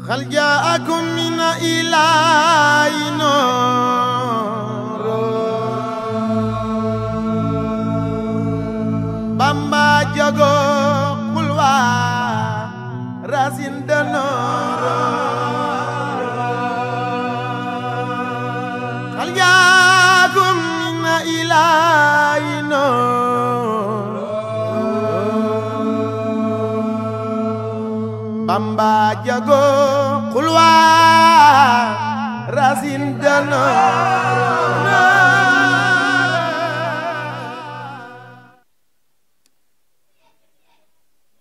هل جاءكم من إله نور بامبا جاغو قلوا راسين دنور هل جاءكم من إله نور بامبا جاغو قلوا راسين دنور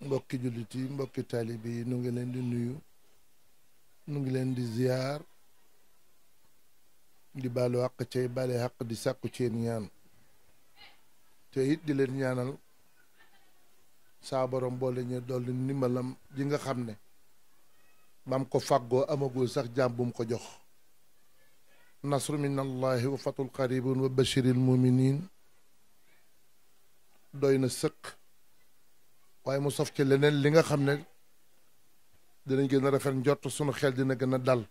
mbokki jullit yi mbokki taalibe yi nu ngi leen di nuyu nu ngi leen di ziyaar di baalu àq cay bale àq di sàkku ceen ñaan te it di leen ñaanal saa borom boole ñu dolli ndimbalam ji nga xam ne bam ko fàggoo amagul sax jaam bu mu ko jox nasru min allahi wa fatul qaribun wa bashiril muminin doy na sëkk waaye mu sof ci leneen li nga xam ne dinañ gën a rafet njort sunu xel dina gën a dal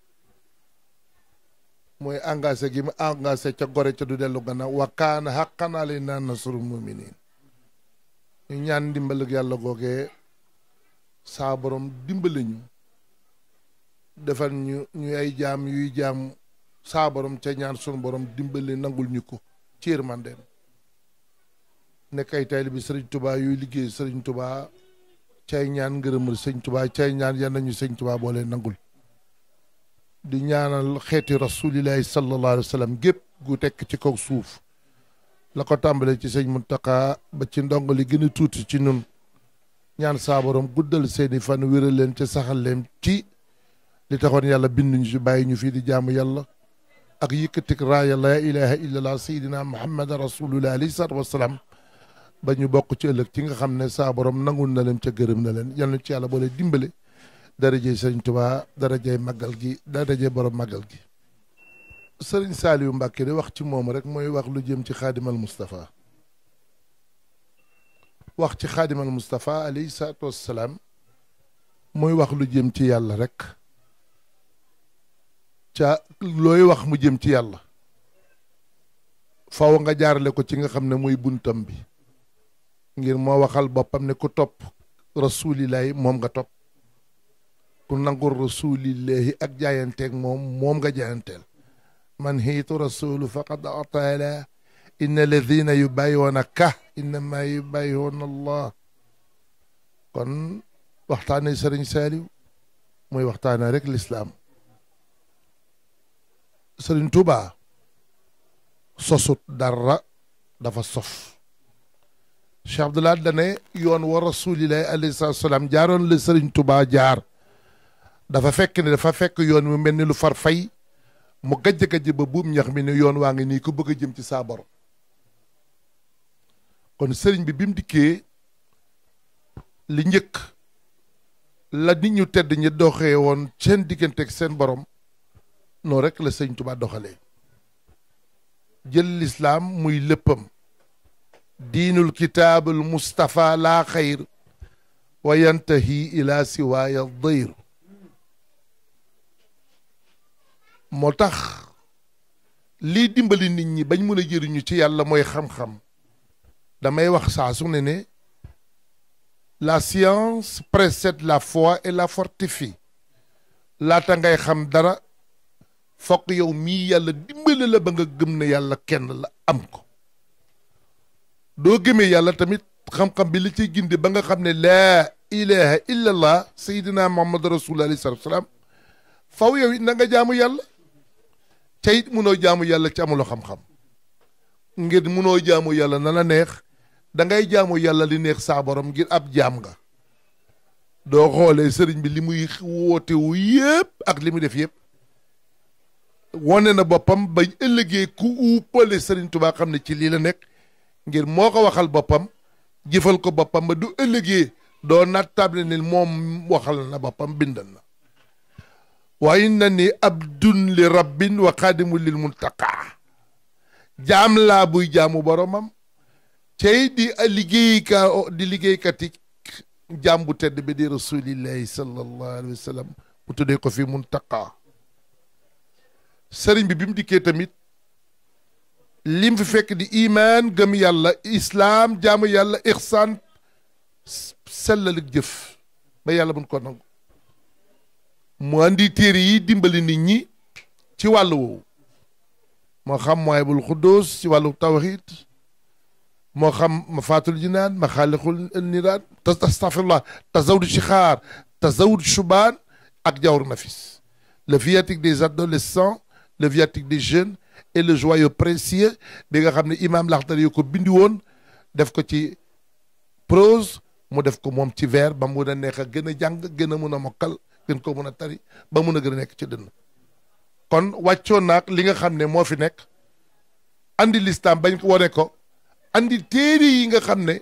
mooy engagé gi mu engagé ca gore ca du dellu gannaaw wa kaana haqqan alaynaa nasrul muminin ñu ñaan ndimbal ak yàlla googee saa borom dimbali ñu defal ñu ay jaam yuy jaam saa borom ca ñaan sunu borom dimbali nangul ñu ko ci yërmandeem nekk ay taalibe bi sëriñ Tuubaa yuy liggéey sëriñ Tuubaa cay ñaan ngërëmal sëriñ Tuubaa cay ñaan yan nañu sëriñ Tuubaa boole nangul di ñaanal xeeti rasulillahi sallallahu alayhi wa sallam gépp gu tekk ci kaw suuf la ko tàmbale ci sëñ Muntaxa ba ci ndong li gën a tuuti ci nun ñaan saa borom guddal seeni fan wéral leen ci saxal leen ci li taxoon yàlla binduñu ci bàyyi ñu fii di jaamu yàlla ak yëkkatik raaya la ilaha illallah sayidina muhammad rasulullah alayhi salaatu wasalaam ba ñu bokk ci ëllëg ci nga xam ne saa borom nangul na leen ca gërëm na leen yal na ci yàlla boole dimbale darajey sëriñ Tuubaa darajey màggal gi darajey borom màggal gi sëriñ Saaliyu Mbàkke di wax ci moom rek mooy wax lu jëm ci xaadimal Mustafa wax ci xaadimal Mustafa alayhi salaatu wassalaam mooy wax lu jëm ci yàlla rek ca looy wax mu jëm ci yàlla faw nga jaarale ko ci nga xam ne mooy buntam bi ngir moo waxal boppam ne ku topp rasulillahi moom nga topp ku nangul rasulillahi ak jaayanteeg moom nga jaayanteel man hiitu rasulu faqad ataala inna alladina yubayiwunaka innama yubayiwuna allah kon waxtaane sëriñ Saaliw mooy waxtaane rek lislaam sëriñ Tuubaa sosut dara dafa sof Cheikh Abdoulaye dane yoon wa rasulillahi alayhi salaam jaaroon la sëriñ Tuubaa jaar dafa fekk ne dafa fekk yoon mu mel ni lu far fay mu gajj-gajj ba buum ñax mi ne yoon waa ngi nii ko bëgg a jëm ci saa borom kon sëriñ bi mu dikkee li njëkk la nit ñu tedd ñi doxee woon seen diggante ak seen borom noonu rek la sëriñ Tuubaa doxalee jël lislaam muy léppam diinul kitaabul Mustafa laa xayr wa yantahi ila siwaaya dayr moo tax lii dimbali nit ñi bañ mën a jëriñu ci yàlla mooy xam-xam damay wax saa su ne la science précède la foi et la fortifie laata ngay xam dara fokk yow mii yàlla dimbali la ba nga gëm ne yàlla kenn la am ko doo gëmee yàlla tamit xam-xam bi li ciy gindi ba nga xam ne laa ilaha illallah sayyidina muhammad rasulullah alayhi salatu wasalaam faw yow it na nga jaamu yàlla ca it munoo jaamu yàlla ci amuloo xam-xam ngir munoo jaamu yàlla na la neex da ngay jaamu yàlla li neex saa borom ngir ab jaam nga doo xoolee sëriñ bi li muy woote wu yëpp ak li muy def yëpp wane na boppam ba ëllëgee ku uppale sëriñ Tuubaa xam ne ci lii la nekk ngir moo ko waxal boppam jëfal ko boppam ba du ëllëgee doo nattable ni moom waxal na boppam bindal na wa innani abdun li rabbin wa xaadimu lil muntaqa jaam laa buy jaamu boromam cey di liggéeykati jaam bu tedd bi di rasulillahi sallallahu alayhi wa sallam mu tuddee ko fi Muntaqa sëriñ bi mu dikkee tamit lim fi fekk di imaan gëm yàlla islaam jaamu yàlla ixsaan sellalik jëf ba yàlla mun ko nangu mu andi téere yi dimbali nit ñi ci wàllu woowu moo xam Mawaahibul Quddus ci wàllu tawhid moo xam Mafaatul Jinaan Maxaaliqul Niraan astafirullah Tazawudu Shixaar Tazawudu Shubaan ak Jawhar Nafis le viatique des adolescents le viatique des jeunes et le joyau précieux bi nga xam ne imam Laxdari yu ko bindi woon def ko ci prose mu def ko moom ci vers ba mun a neex a gën a jàng gën a mun a mokkal gën ko mun a tari ba mun a gën a nekk ci dënn kon wàccoon naag li nga xam ne moo fi nekk andi lislaam bañ ko wone ko andi téere yi nga xam ne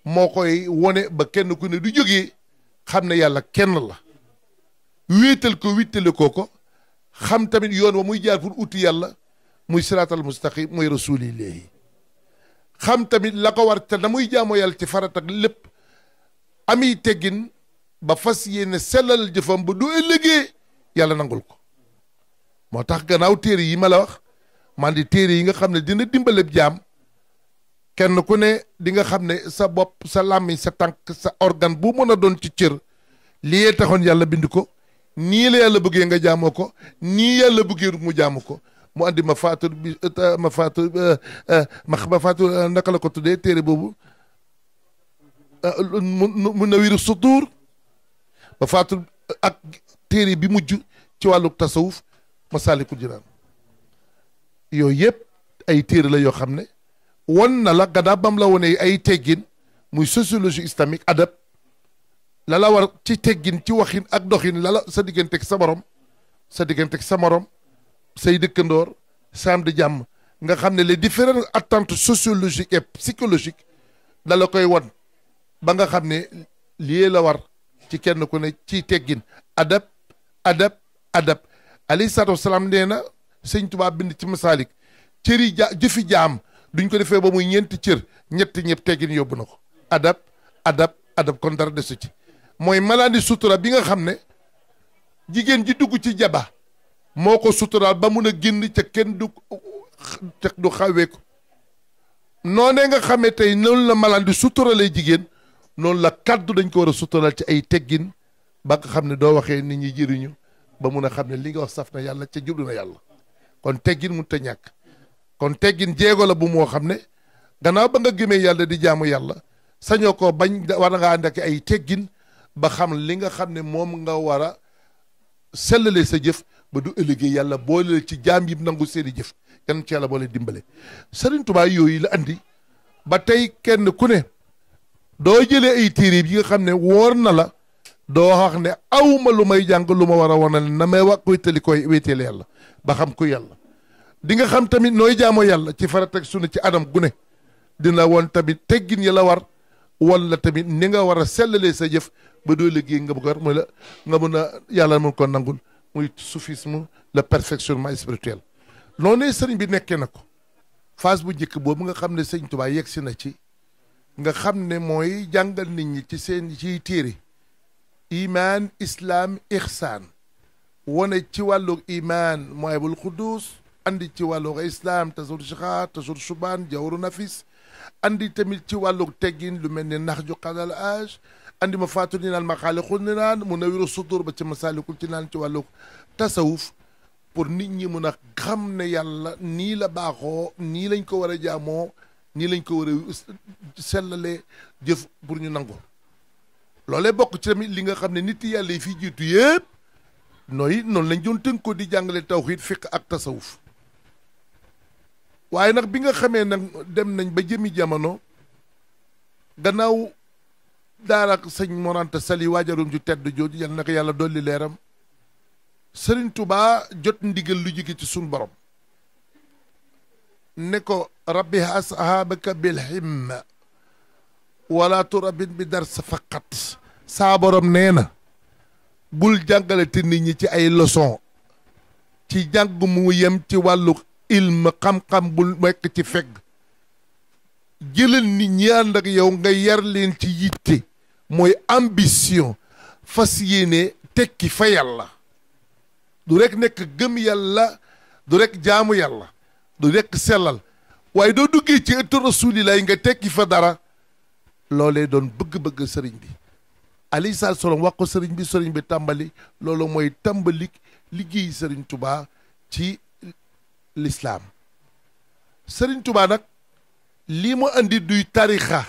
moo koy wone ba kenn ku ne du jógee xam ne yàlla kenn la wéetal ko wittale ko xam tamit yoon wa muy jaar pour uti yàlla muy siraatal mustaqim muy rasulillahi xam tamit la ko war te na muy jaamoo yàlla ci farat ak lépp ami teggin ba fas yéene sellal jëfam ba du ëllëgee yàlla nangul ko moo tax gannaaw téere yi ma la wax man di téere yi nga xam ne dina dimbaleb jaam kenn ku ne di nga xam ne sa bopp sa làmmiñ sa tànk sa organe bu mën a doon ci cër lii taxoon yàlla bind ko nii la yàlla bëggee nga jaamoo ko nii yàlla bëggee mu jaamu ko mu andi ma faatu bi ma faatu naka la ko tuddee téere boobu mu nawiru sudur ma faatu ak téere bi mujj ci wàllu tasawuf Masaalikul Jinaan yooyu yëpp ay téere la yoo xam ne won na la gannaaw bam la wone ay teggin muy sociologie islamique adab la la war ci teggin ci waxin ak doxin la la sa digganteeg sa borom sa digganteeg sa morom say dëkkandoor saam di jàmm nga xam ne les différentes attentes sociologiques et psychologiques da la koy won ba nga xam ne lii la war ci kenn ku ne ci teggin adab alayhi salaatu wasalaam nee na sëñ Tuubaa bind ci masaalik cëri jëfi jaam duñ ko defee ba muy ñeenti cër ñetti ñëpp teggin yóbbu na ko adab kon dara desu ci mooy malaandi sutura bi nga xam ne jigéen ji dugg ci jaba moo ko suturaal ba mun a génn ca kenn du xawee ko noonee nga xamee tey noonu la malaandi suturalee jigéen noonu la kaddu dañ ko war a suturaal ci ay teggin ba nga xam ne doo waxee nit ñi jëriñu ba mun a xam ne li nga wax saf na yàlla ca jublu na yàlla kon teggin mun te ñàkk kon teggin jéego la bu moo xam ne gannaaw ba nga gëmee yàlla di jaamu yàlla sañoo ko bañ war nga ànd ak ay teggin ba xam li nga xam ne moom nga war a sellale sa jëf ba du ëllëgee yàlla boole ci jaam yi nangu seeni jëf yan ci yàlla boole dimbale Sëriñ Tuubaa yooyu la andi ba tey kenn ku ne doo jëlee ay téere yi nga xam ne wóor na la doo wax ne awma lu may jàng lu ma war a wanal na may wax wéetali koy wéetale yàlla ba xam ku yàlla di nga xam tamit nooy jaamoo yàlla ci farat ak sunna ci anam gu ne dina woon tamit teggin yi la war wala tamit ni nga war a sellalee sa jëf ba doo liggéey nga bëgg mooy la nga mën a yàlla mën ko nangul muy soufisme le perfectionnement spirituel noonu sëriñ bi nekkee na ko phase bu njëkk boobu nga xam ne sëñ Tuubaa yegg si na ci nga xam ne mooy jàngal nit ñi ci seen ciy téere iman islam ihsaan wane ci wàllu iman Mawaahibul Quddus andi ci wàllu islam Tazawudu Shixaar Tazawudu Shubaan Jawharu Nafis andi tamit ci wàllu teggin lu mel ne Nahju Qadaa'il Haaj andi Mafaatul Jinaan Maxaaliqul Jinaan Munawwiru Sudur ba ci Masaalikul Jinaan ci wàllu tasawuf pour nit ñi mun a xam ne yàlla nii la baaxoo nii lañ ko war a jaamoo nii lañ ko war a sellalee jëf pour ñu nangu loolee bokk ci tamit li nga xam ne nit yàlla yi fii jiitu yëpp noonu lañ doon tënk ko di jàngale tawxiid fiq ak tasawuf waaye nag bi nga xamee nag dem nañ ba jëmi jamono gannaaw daara sëñ Mor Anta Sali waajarum ju tedd jooju yal na ko yàlla dolli leeram Sëriñ Tuubaa jot ndigal lu jóge ci suñ borom ne ko rabbi ashaabaka bil himma wala turabin bi dars faqat saa borom nee na bul jàngale te nit ñi ci ay leçon ci jàng mu yem ci wàllu ilm xam-xam bul nekk ci fegg jëlal nit ñi ànd ak yow nga yar leen ci yitte mooy ambition fas yéene tekki fa yàlla du rek nekk gëm yàlla du rek jaamu yàlla du rek sellal waaye doo duggee ci ëttu rasulillahi nga tekki fa dara loolee doon bëgg-bëgg sëriñ bi alayhi salaam wax ko sëriñ bi tàmbali loolu mooy tàmbali liggéey sëriñ Tuubaa ci lislaam sëriñ Tuubaa nag lii mu andi duy tarixa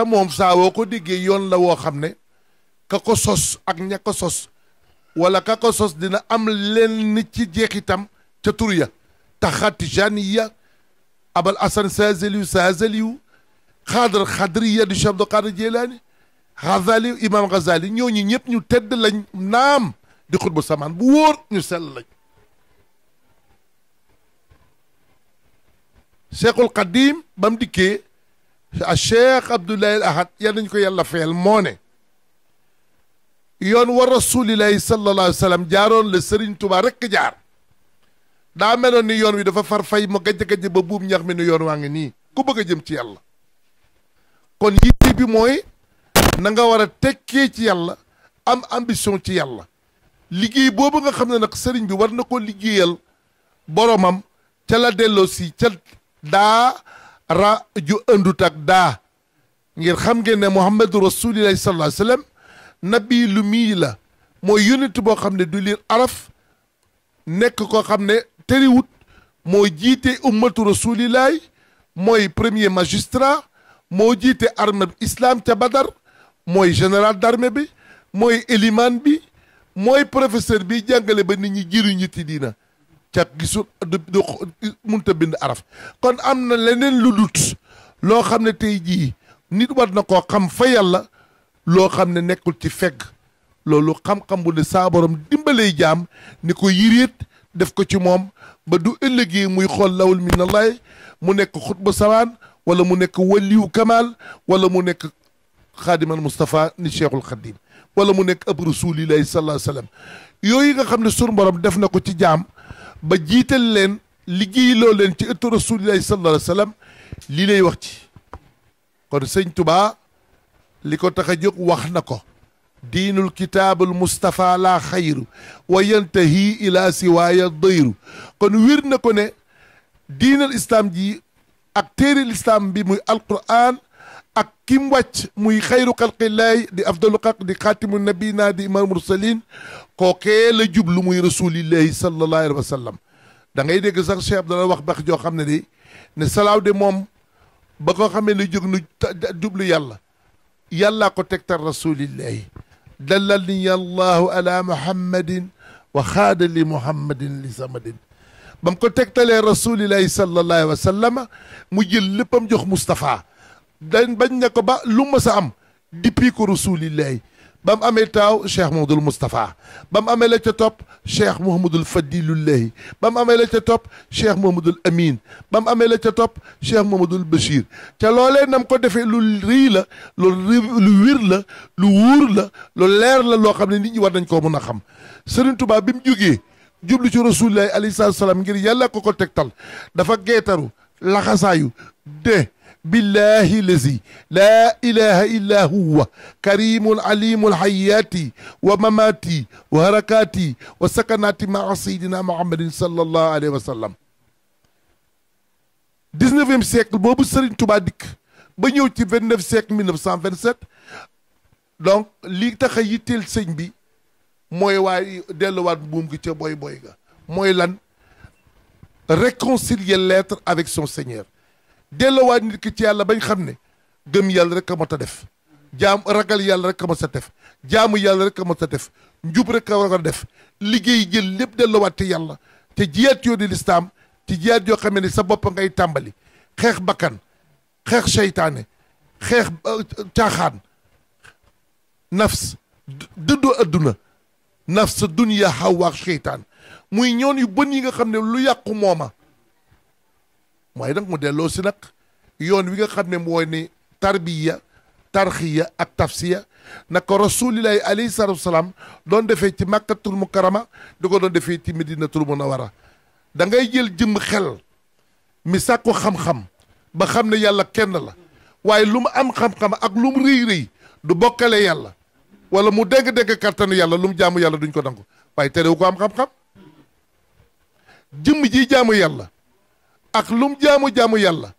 moom saa woo ko déggee yoon la woo xam ne ka ko sos ak ña ko sos wala ka ko sos dina am leen ci jeexitam ca tur ya taxa tijaniya abal asan Saazaliyu xadriya du Cheikh Abdul Qaadir Jilaani Xazali imam Xazali ñooñu ñëpp ñu tedd lañ naam di xutbu samaan bu wóor ñu sell lañ Cheikhul Qadim ba mu dikkee a Cheikh Abdoulaye Ahad yal nañ ko yàlla fayal moo ne yoon wa rasulillahi sallallahu alayhi wa sallam jaaroon la Serigne Touba rekk jaar daa meloon ni yoon wi dafa far fay ma gajj-gajj ba buum ñax mi ni yoon waa ngi nii ku bëgg a jëm ci yàlla kon yitte bi mooy na nga war a tekkee ci yàlla am ambition ci yàlla liggéey boobu nga xam ne nag sëriñ bi war na ko liggéeyal boromam ca la delloo si ca daa ra ju ëndut ak daa ngir xam ngeen ne muhammadu rasulillahi sallallahu alayhi wa sallam nabi lu mii la mooy yonent boo xam ne du liir araf nekk koo xam ne tëriwut moo jiite ummatu rasulillahi mooy premier magistrat moo jiite armée islam ca Badar mooy général d'armée bi mooy éliman bi mooy professeur bi jàngale ba nit ñi jëriñu ci diina ca gisul du munta bind araf kon am na leneen lu dut loo xam ne tey jii nit war na koo xam fa yàlla loo xam ne nekkul ci fegg loolu xam-xam bu ne saa borom dimbalay jaam ni ko yiriit def ko ci moom ba du ëllëgee muy xool lawul minallahi mu nekk xutba sawaan wala mu nekk waliyu kamal wala mu nekk xaadimal Moustapha ni Cheikhul Khadim wala mu nekk ab rasulillahi sallallahu alayhi wa sallam yooyu nga xam ne sunu borom def na ko ci jaam ba jiital leen liggéey loo leen ci ëttu rasulillahi sallallahu alayhi wa sallam lii lay wax ci kon sëñ Touba li ko tax a jóg wax na ko diinul kitaabul Moustapha laa xayru wa yantahi ila siwaaya dayru kon wér na ko ne diinal islam ji ak téeril islam bi muy alquran ak kim wàcc muy xayru xalqillahi di afdalu xalq di xaatimu nabina di imam mursalin kookee la jublu muy rasulillahi sallallahu alayhi wa sallam da ngay dégg sax Cheikh dana wax bax joo xam ne de ne salaaw de moom ba ko xamee ne jóg nu jublu yàlla yàllaa ko tegtal rasulillahi dalal ni allahu ala muhammadin wa xaada li muhammadin li samadin ba mu ko tegtalee rasulillahi sallallahu alayhi wa sallam mu jël léppam jox Moustapha dañ bañ ne ko ba lu ma sa am depuis ko rasulillahi ba mu amee taaw cheikh Mouhamadoul Moustapha ba mu amee la ca topp cheikh Mouhamadoul Fadilullahi ba mu amee la ca topp cheikh Mouhamadoul Amin ba mu amee la ca topp cheikh Mouhamadoul Bachir ca loolee nam ko defee lu rëy la lu wér la lu wóor la lu leer la loo xam ne nit ñi war nañ koo mën a xam Serigne Touba bi mu jógee jublu ci rasulillahi alayhi salaam ngir yàlla ko tegtal dafa geetaru laxasaayu de billahi lazi laa ilaha illa huwa karimul alimul hayati wa mamati wa harakati wa sakanati maa sayidina muhammadin sallallahu alayhi wa sallam 19e siècle boobu Serigne Touba dikk ba ñëw ci 29 siècle 1927 donc lii tax a yitteel sëñ bi mooy waaye delluwaat buum gi ca boy ga mooy lan réconcilier l'être avec son Seigneur delloowaat nit ki ci yàlla bañ xam ne gëm yàlla rek a mat a def ragal yàlla rek a mat a def jaamu yàlla rek a mat a def njub rek a war a def liggéey jël lépp delloowaat ci yàlla te jiyaat yoo di lislaam ci jiyaat yoo xam ne sa bopp ngay tàmbali xeex bakkan xeex seytaane xeex caaxaan nafs dëddoo adduna nafs dunya hawa ak seytaan muy ñoon yu bon yi nga xam ne lu yàqu mooma mooy nag mu delloo si nag yoon wi nga xam ne mooy ni tarbiya tarxiya ak tafsiya naka rasulillahi alayhi salatu wasalaam doon defee ci makkatul mukarrama di ko doon defee ci medinatul munawara da ngay jël jëm xel mi sàkku xam-xam ba xam ne yàlla kenn la waaye lu mu am xam-xam ak lu mu rëy-rëy du bokkale yàlla wala mu dégg-dégg kattanu yàlla lu mu jaamu yàlla duñ ko nangu waaye terewu ko am xam-xam jëmm ji jaamu yàlla ak lum jaamu yàlla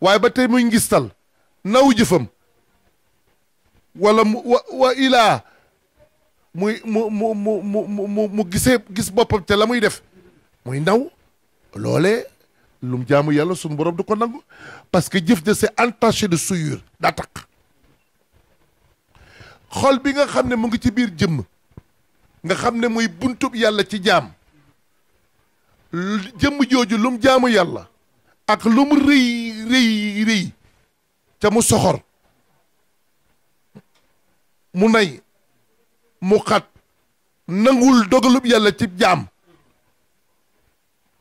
waaye ba tey muy ngistal naw jëfam wala wa ilaa mu gis boppam te la muy def muy ndaw loolee lum jaamu yàlla suñu borom du ko nangu parce que jëf de c'est entaché de souillure daa taq xol bi nga xam ne mu ngi ci biir jëmm nga xam ne muy buntub yàlla ci jaam jëmm jooju lum jaamu yàlla ak lu mu rëy ca mu soxor mu nay mu xat nangul dogalub yàlla ci jaam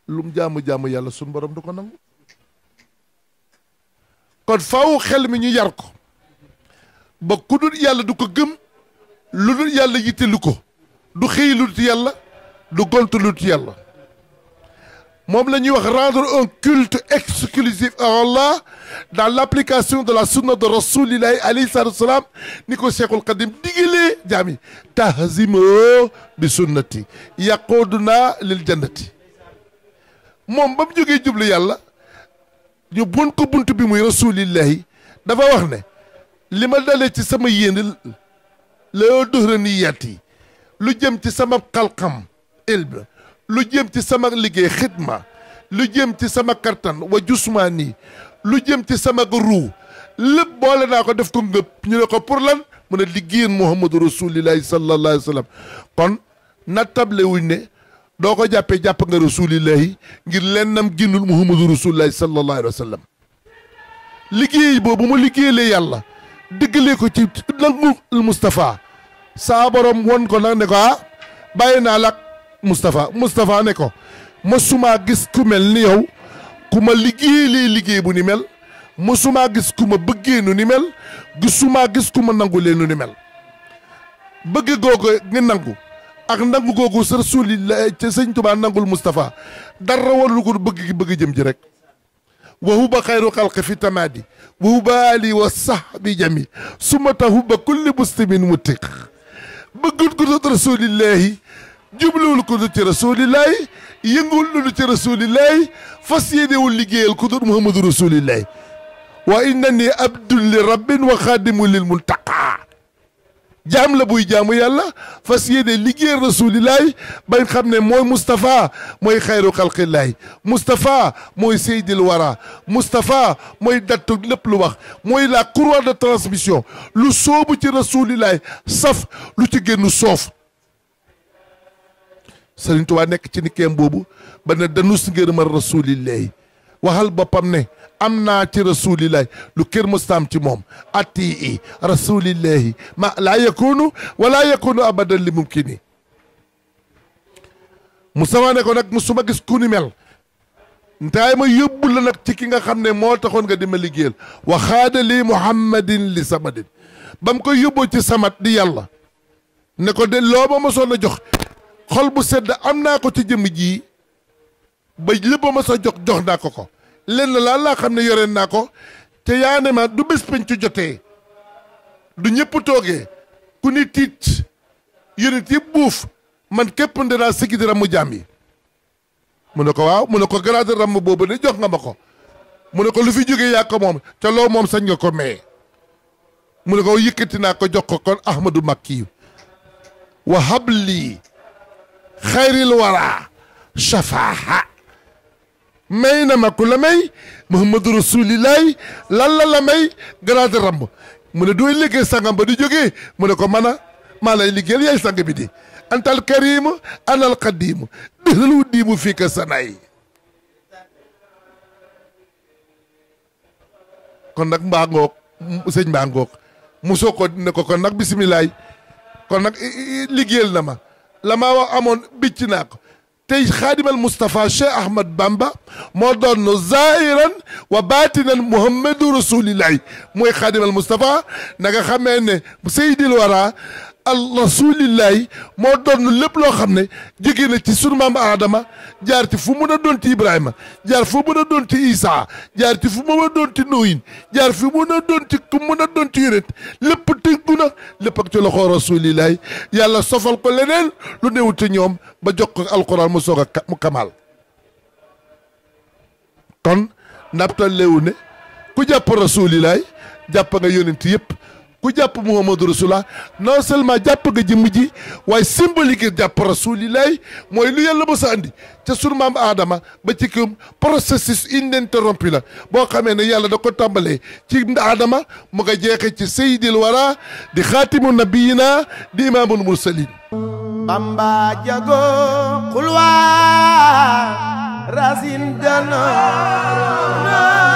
lum jaamu yàlla suñu borom du ko nangu kon faaw xel mi ñu yar ko ba ku dul yàlla du ko gëm lu dul yàlla yittelu ko du xëy lu dul yàlla du gont lu dul yàlla moom la ñuy wax rendre un culte exclusif à Allah dans l'application de la sunna de rasulillahi alayhi salatu wassalam ni ko Cheikhul Qadim digalee jaami tahzimo bi sunnati yaquduna lil jannati moom ba mu jógee jublu yàlla ñu bun ko bunt bi muy rasulillahi dafa wax ne li ma dalee ci sama yéene la doxraniyat yi lu jëm ci sama xalxam ilm lu jëm ci sama liggéey xidma lu jëm ci sama kartan wa jusmaani lu jëm ci sama ruu lépp boole naa ko def ko ngëpp ñu ne ko pour lan mu ne liggéeyeen muhammadu rasulillahi sallallahu alayhi wa sallam kon na table wuñ ne doo ko jàppee jàpp nga rasulillahi ngir lennam ginnul muhammadu rasulillahi sallallahu alayhi wa sallam liggéey boobu mu liggéeyalee yàlla diggalee ko ci nangu Moustapha saa borom won ko nag ne ko ah bàyyi naa la Moustapha ne ko mosuma gis ku mel ni yow ku ma liggéey bu ni mel mosuma gis ku ma bëggee nu ni mel gisuma gis ku ma nangulee nu ni mel bëgg googu nga nangu ak nangu googu sa rasulillah ca sëñ Tuubaa nangul Moustapha dara warlu ko bëgg jëm ji rek wa huba xayru xalqi fi tamaadi wa huba ali wa sahbi jami sumata huba kulli muslimin mutiq bëggut ko dut rasulillahi jubluwul ko dut ci rasulillahi yëngul lu ci rasulillahi fas yéenewul liggéeyal ko dut muhammadu rasulillahi wa innani abdun li rabbin wa xaadimu lil muntaqa jaam la buy jaamu yàlla fas yéene liggéeyal rasulillahi bañ xam ne mooy Moustapha mooy xayru xalqillahi Moustapha mooy seydil wara Moustapha mooy dattu lépp lu wax mooy la courroie de transmission lu soobu ci rasulillahi saf lu ci génn soof Sëriñ Tuubaa nekk ci nikkeem boobu ba ne danus ngërëmal rasulillahi waxal boppam ne am naa ci rasulillahi lu kër mustaam ci moom atti rasulillahi ma laa yakunu wala yakunu abadan li mumkini Moustapha ne ko nag musuma gis ku ni mel ntaay ma yóbbu la nag ci ki nga xam ne moo taxoon nga di ma liggéeyal wa xaadali muhammadin li samadin ba mu koy yóbboo ci samat di yàlla ne ko de loo ma mosoon a jox xol bu sedd am naa ko ci jëmm ji ba lépp ma sa jox naa ko lenn laa xam ne yoreen naa ko te yaa ne ma du bés penc jotee du ñëpp toogee ku ni tiit yonent yëpp buuf man képp dinaa sigi di ramu jaam yi mu ne ko waaw mu ne ko grade ramm boobu de jox nga ma ko mu ne ko lu fi jógee yaa ko moom te loo moom sañ nga ko maye mu ne ko yëkkati naa ko jox ko kon ahmadu makki wa habli xayril wara shafaaha may na ma ku la may muhammadu rasulillahi lan la may grade ramb mu ne dooy liggéey sangam ba di jógee mu ne ko maa lay liggéeyal yaay sang bi di antal karimu anal qadimu dëxalu diimu fii ka sanay kon nag mbaa ngoog sëñ mbaa ngoog musoo ko ne ko kon nag bisimilaay kon nag liggéeyal na ma la ma wax amoon bicc naa ko tey xaadimal Moustapha Cheikh Ahmad Bamba moo doon zahiran wa batinan muhammadu rasulillahi mooy xaadimal Moustapha na nga xamee ne seydil wara al rasulillahi moo doon lépp loo xam ne jóge na ci sunu maam Aadama jaar ci fu mën a doon ci Ibrahima jaar fu mën a doon ci Isaa jaar ci fu mën a doon ci Nuhin jaar fi mën a doon ci ku mën a doon ci yonent lépp tënku na lépp ak ci loxo rasulillahi yàlla sofal ko leneen lu newut ci ñoom ba jox ko alquran mu soog a mu kamaal kon ndaptal leewu ne ku jàpp rasulillahi jàpp nga yonent yëpp ku jàpp Muhammadu Rasulullah non seulement jàpp nga jëmm ji waaye symbolique jàpp rasulillahi mooy lu yàlla mos a andi ca sunu maam Aadama ba ci këm processus ininterrompu la boo xamee ne yàlla da ko tàmbalee ci Aadama mu nga jeexee ci sayyidil wara di xaatimu nabiyina di imaamul mursalin Bamba jago xulwa rasin dana